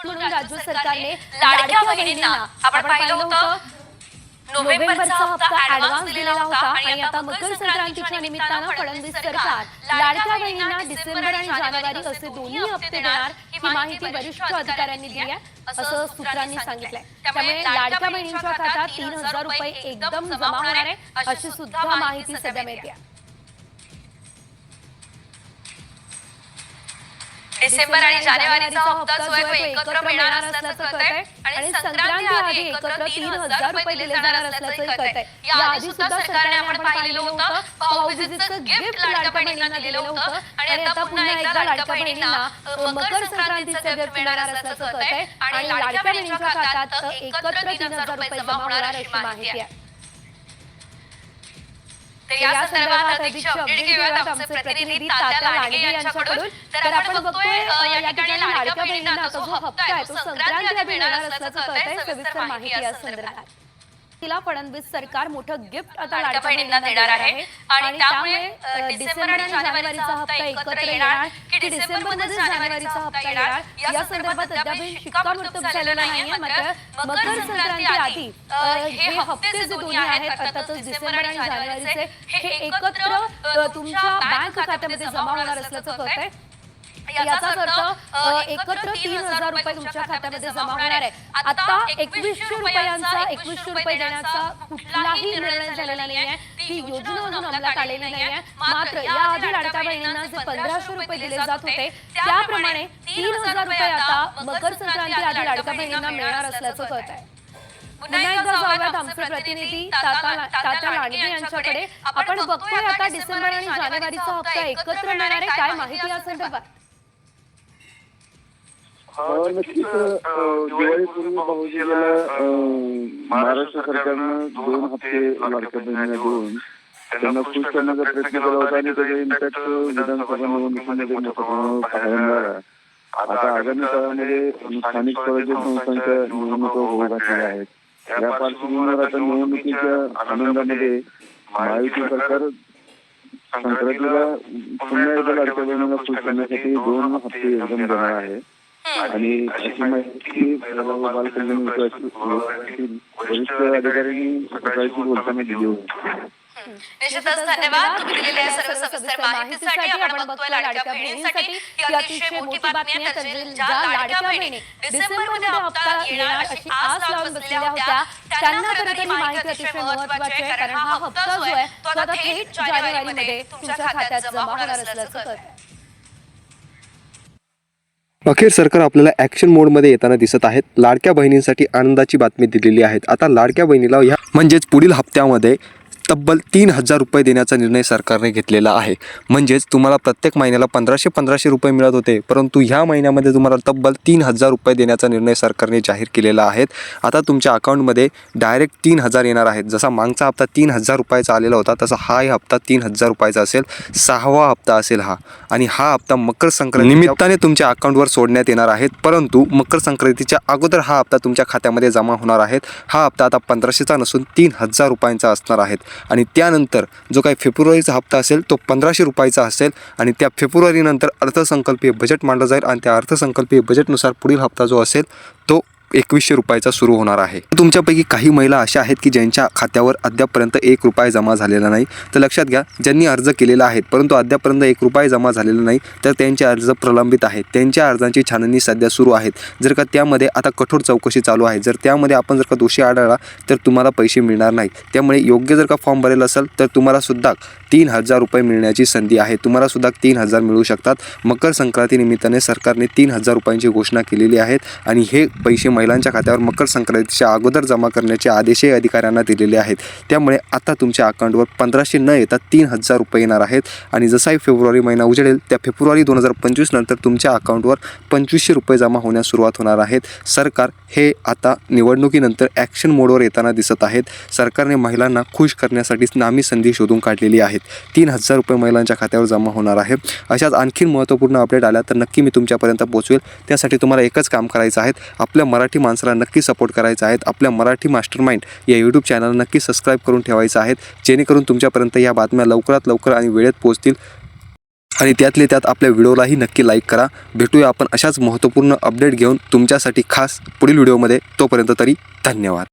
म्हणून राज्य सरकारने लाडक्या बहिणींना आपण पाहिलं होतं नोव्हेंबरचा हप्ता ऍडव्हान्स दिलेला होता आणि आता मकर संक्रांतीच्या निमित्तानं फडणवीस सरकार लाडक्या बहिणींना डिसेंबर आणि जानेवारी असे दोन्ही हप्ते देणार ही माहिती वरिष्ठ अधिकाऱ्यांनी दिली आहे असं सूत्रांनी सांगितलंय। त्यामुळे लाडक्या बहिणींच्या खात्यात 3000 रुपये एकदम जमा होणार आहे अशी सुद्धा माहिती सध्या मिळते। डिसेंबर आणि जानेवारीचा हप्ता जो आहे तो एकत्र मिळणार असल्याचं कळतंय आणि संक्रांती आधी एकत्र 3000 रुपये दिले जाणार असल्याचं कळतंय। याआधी सुद्धा सरकारने आपण पाहिलेलं होतं भाऊबीजेचं गिफ्ट लाडक्या बहिणींना दिलं होतं आणि आता पुन्हा एकदा लाडक्या बहिणींना मकर संक्रांतीचं गिफ्ट मिळणार असल्याचं कळतंय आणि लाडक्या बहिणींच्या खात्यात एकत्र 3000 रुपये जमा होणार अशी माहिती आहे। तर या संदर्भात अधिकची अपडेट घेऊयात आमचे प्रतिनिधी तात्या लांडगे यांच्याकडून। तर आपण बघतोय या ठिकाणी लाडक्या बहिणींना जो हप्ता आहे तो संक्रांती आधी मिळणार असल्याचं कळतंय। सविस्तर माहिती या संदर्भात तिला फडणवीस सरकार मोठं गिफ्ट आता लाडक्या बहिणींना देणार आहे आणि त्यामुळे डिसेंबर आणि जानेवारीचा हप्ता एकत्र येणार की डिसेंबरमध्ये जानेवारीचा हप्ता येणार या संदर्भात अद्यापही शिक्कामोर्तब झालेला नाहीये। मात्र मकर संक्रांती आधी हे हप्ते जे दोन्ही आहेत अर्थातच डिसेंबर आणि जानेवारीचे हे एकत्र तुमच्या बँक खात्यामध्ये जमा होणार असल्याचं कळतंय। याचा अर्थ एकत्र 3000 रुपये तुमच्या खात्यामध्ये जमा होणार आहे। आता 2100 रुपये देण्याचा कुठलाही निर्णय झालेला नाहीये, ती योजना अजून अंमलात आलेली नाहीये। मात्र याआधी लाडक्या बहिणींना जे 1500 रुपये दिले जात होते त्याप्रमाणे 3000 रुपये आता मकर संक्रांती आधी लाडक्या बहिणींना मिळणार असल्याचं कळतंय। पुन्हा एकदा जाऊयात आमचे प्रतिनिधी तात्या लांडगे यांच्याकडे। आपण बघतोय आता डिसेंबर आणि जानेवारीचा हप्ता एकत्र मिळणार आहे, काय माहिती या संदर्भात? नक्कीच दिवाळीपूर्वी भाऊबीजेला महाराष्ट्र सरकारनं 2 हप्ते लाडक्या बहिणींना देऊन त्यांना खुश करण्याचा प्रयत्न केला होता आणि त्याचा इम्पॅक्ट विधानसभा निवडणुकीमध्ये मोठ्या प्रमाणावर पाहायला मिळाला। आता आगामी काळामध्ये स्थानिक स्वराज्य संस्थांच्या निवडणुका होऊ घातलेल्या आहेत। या पार्श्वभूमीवर आता निवडणुकीच्या आनंदामध्ये महायुती सरकार संक्रांतीला पुन्हा एकदा लाडक्या बहिणींना खुश करण्यासाठी 2 हप्ते एकदम देणार आहे आणि अशी माहिती बालकल्याण विभागातील वरिष्ठ अधिकाऱ्यांनी सकाळची बोलताना दिली होती। निश्चितच धन्यवाद तुम्ही दिलेल्या सर्व सविस्तर माहितीसाठी। आपण बघतोय लाडक्या बहिणींसाठी ही अतिशय मोठी बातमी आहे। ज्या लाडक्या बहिणी डिसेंबरमध्ये हप्ता येणार अशी आस लावून बसलेल्या होत्या त्यांना तर ही माहिती अतिशय महत्त्वाची आहे, कारण हा हप्ता जो आहे तो आता थेट जानेवारीमध्ये तुमच्या खात्यात जमा होणार असल्याचं कळतंय। अखेर सरकार आपल्याला ॲक्शन मोडमध्ये येताना दिसत आहेत। लाडक्या बहिणींसाठी आनंदाची बातमी दिलेली आहे। आता लाडक्या बहिणीला ह्या म्हणजेच पुढील हप्त्यामध्ये तब्बल 3000 रुपये देण्याचा निर्णय सरकारने घेतलेला आहे। म्हणजेच तुम्हाला प्रत्येक महिन्याला 1500 रुपये मिळत होते, परंतु ह्या महिन्यामध्ये तुम्हाला तब्बल 3000 रुपये देण्याचा निर्णय सरकारने जाहीर केलेला आहे। आता तुमच्या अकाउंटमध्ये डायरेक्ट 3000 येणार आहेत। जसा मागचा हप्ता 3000 रुपयाचा आलेला होता तसा हाही हप्ता 3000 रुपयाचा असेल, 6वा हप्ता असेल हा। आणि हा हप्ता मकर संक्रांती निमित्ताने तुमच्या अकाउंटवर सोडण्यात येणार आहेत, परंतु मकर संक्रांतीच्या अगोदर हा हप्ता तुमच्या खात्यामध्ये जमा होणार आहे। हा हप्ता आता 1500चा नसून 3000 रुपयांचा असणार आहे आणि त्यानंतर जो काही फेब्रुवारीचा हप्ता असेल तो 1500 रुपयाचा असेल आणि त्या फेब्रुवारीनंतर अर्थसंकल्पीय बजेट मांडलं जाईल आणि त्या अर्थसंकल्पीय बजेटनुसार पुढील हप्ता जो असेल तो 2100 रुपयाचा सुरू होणार आहे। तुमच्यापैकी काही महिला अशा आहेत की ज्यांच्या खात्यावर अद्यापपर्यंत 1 रुपया जमा झालेला नाही, तर लक्षात घ्या ज्यांनी अर्ज केलेला आहे परंतु अद्यापर्यंत 1 रुपया जमा झालेला नाही तर त्यांचे अर्ज प्रलंबित आहेत। त्यांच्या अर्जांची छाननी सध्या सुरू आहेत। जर का त्यामध्ये आता कठोर चौकशी चालू आहे, जर त्यामध्ये आपण जर का दोषी आढळला तर तुम्हाला पैसे मिळणार नाही। त्यामुळे योग्य जर का फॉर्म भरेल असेल तर तुम्हाला सुद्धा 3000 रुपये मिळण्याची संधी आहे। तुम्हाला सुद्धा 3000 मिळू शकतात। मकर संक्रांती निमित्ताने सरकारने 3000 रुपयांची घोषणा केलेली आहे आणि हे पैसे महिलांच्या खात्यावर मकर संक्रांतीच्या अगोदर जमा करण्याचे आदेशही अधिकाऱ्यांना दिलेले आहेत। त्यामुळे आता तुमच्या अकाउंटवर 1500 न येता 3000 रुपये येणार आहेत आणि जसाही फेब्रुवारी महिना उजळेल त्या फेब्रुवारी 2025 नंतर तुमच्या अकाउंटवर 2500 रुपये जमा होण्यास सुरुवात होणार आहेत। सरकार हे आता निवडणुकीनंतर ॲक्शन मोडवर येताना दिसत आहेत। सरकारने महिलांना खुश करण्यासाठी नामी संधी शोधून काढलेली आहेत। 3000 रुपये महिलांच्या खात्यावर जमा होणार आहे। अशाच आणखी महत्त्वपूर्ण अपडेट आल्या तर नक्की मी तुमच्यापर्यंत पोहोचवेल। त्यासाठी तुम्हाला एकच काम करायचं आहे, आपल्या मराठी माणसाला नक्की सपोर्ट करायचा आहे। आपल्या मराठी मास्टरमाइंड या यूट्यूब चॅनलला नक्की सबस्क्राईब करून ठेवायचं आहे, जेणेकरून तुमच्यापर्यंत या बातम्या लवकरात लवकर आणि वेळेत पोहोचतील। आणि त्यातले त्यात आपल्या व्हिडिओलाही नक्की लाईक करा. भेटूया आपण अशाच महत्त्वपूर्ण अपडेट घेऊन तुमच्यासाठी खास पुढील व्हिडिओमध्ये. तोपर्यंत तरी धन्यवाद.